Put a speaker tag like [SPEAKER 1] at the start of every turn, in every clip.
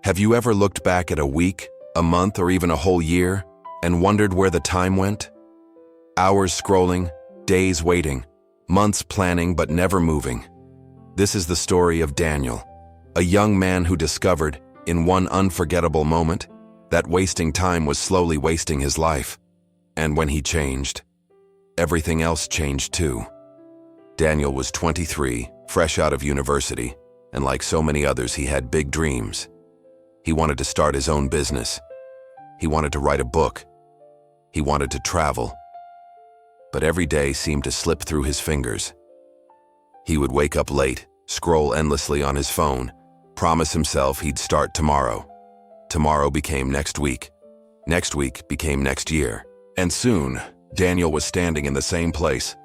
[SPEAKER 1] Have you ever looked back at a week, a month, or even a whole year and wondered where the time went? Hours scrolling, days waiting, months planning but never moving. This is the story of Daniel, a young man who discovered, in one unforgettable moment, that wasting time was slowly wasting his life. And when he changed, everything else changed too. Daniel was 23, fresh out of university, and like so many others, he had big dreams. He wanted to start his own business. He wanted to write a book. He wanted to travel. But every day seemed to slip through his fingers. He would wake up late, scroll endlessly on his phone, promise himself he'd start tomorrow. Tomorrow became next week. Next week became next year. And soon, Daniel was standing in the same place,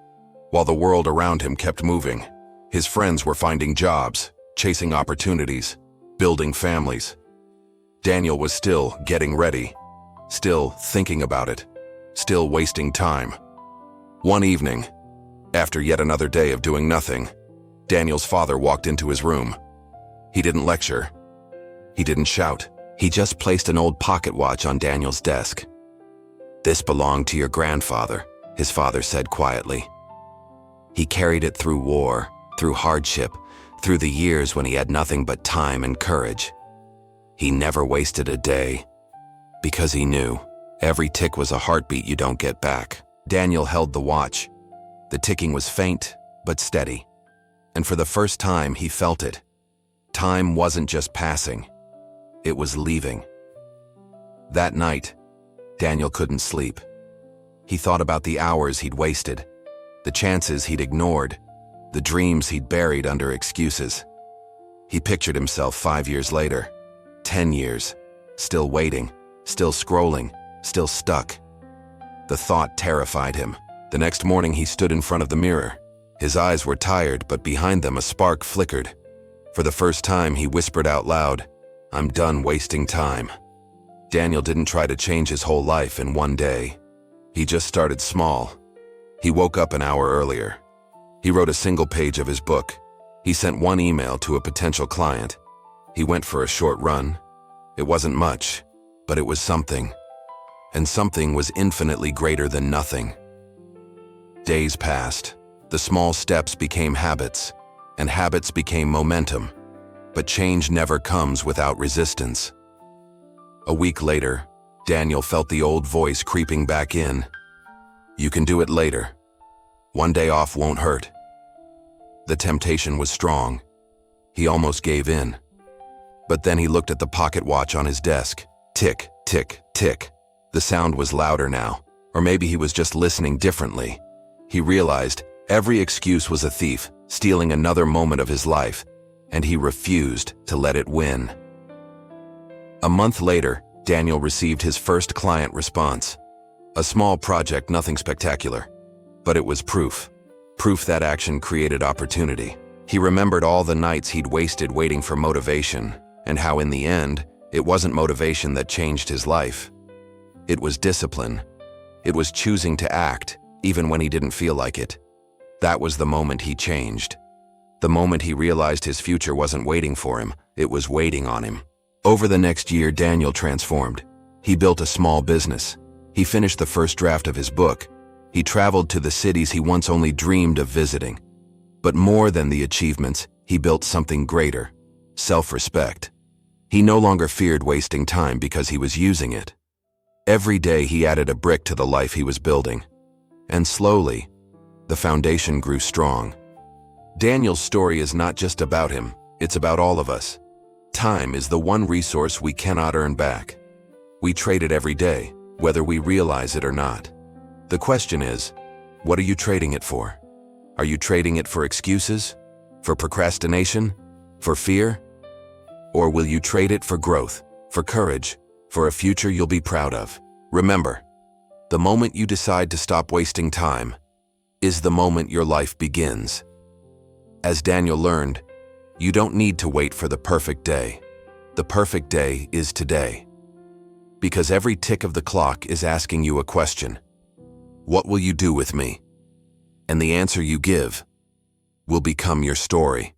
[SPEAKER 1] while the world around him kept moving. His friends were finding jobs, chasing opportunities, building families. Daniel was still getting ready, still thinking about it, still wasting time. One evening, after yet another day of doing nothing, Daniel's father walked into his room. He didn't lecture. He didn't shout. He just placed an old pocket watch on Daniel's desk. "This belonged to your grandfather," his father said quietly. "He carried it through war, through hardship, through the years when he had nothing but time and courage. He never wasted a day, because he knew every tick was a heartbeat you don't get back." Daniel held the watch. The ticking was faint, but steady. And for the first time, he felt it. Time wasn't just passing. It was leaving. That night, Daniel couldn't sleep. He thought about the hours he'd wasted, the chances he'd ignored, the dreams he'd buried under excuses. He pictured himself 5 years later, 10 years, still waiting, still scrolling, still stuck. The thought terrified him. The next morning he stood in front of the mirror. His eyes were tired, but behind them a spark flickered. For the first time he whispered out loud, "I'm done wasting time." Daniel didn't try to change his whole life in one day. He just started small. He woke up an hour earlier. He wrote a single page of his book. He sent one email to a potential client. He went for a short run. It wasn't much, but it was something. And something was infinitely greater than nothing. Days passed. The small steps became habits, and habits became momentum. But change never comes without resistance. A week later, Daniel felt the old voice creeping back in. "You can do it later. One day off won't hurt." The temptation was strong. He almost gave in. But then he looked at the pocket watch on his desk. Tick, tick, tick. The sound was louder now, or maybe he was just listening differently. He realized every excuse was a thief, stealing another moment of his life, and he refused to let it win. A month later, Daniel received his first client response. A small project, nothing spectacular, but it was proof. Proof that action created opportunity. He remembered all the nights he'd wasted waiting for motivation, and how in the end, it wasn't motivation that changed his life. It was discipline. It was choosing to act, even when he didn't feel like it. That was the moment he changed. The moment he realized his future wasn't waiting for him, it was waiting on him. Over the next year, Daniel transformed. He built a small business. He finished the first draft of his book. He traveled to the cities he once only dreamed of visiting. But more than the achievements, he built something greater: self-respect. He no longer feared wasting time because he was using it. Every day he added a brick to the life he was building. And slowly, the foundation grew strong. Daniel's story is not just about him, it's about all of us. Time is the one resource we cannot earn back. We trade it every day, whether we realize it or not. The question is, what are you trading it for? Are you trading it for excuses? For procrastination? For fear? Or will you trade it for growth, for courage, for a future you'll be proud of? Remember, the moment you decide to stop wasting time is the moment your life begins. As Daniel learned, you don't need to wait for the perfect day. The perfect day is today. Because every tick of the clock is asking you a question. What will you do with me? And the answer you give will become your story.